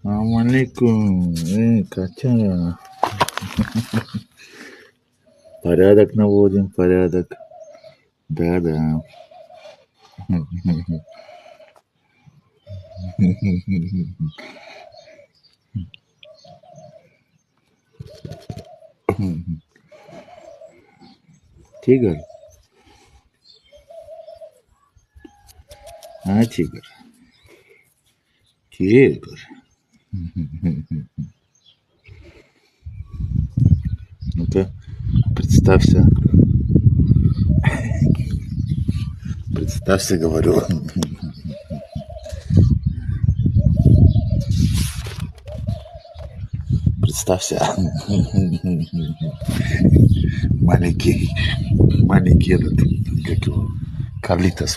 Assalamualaikum. Kacau. Порядок наводим, порядок. Да-да. Тигр? Тигр. Тигр. Ну-ка, представься. Представься, говорю. Представься. Маленький этот, как его, Карлитос.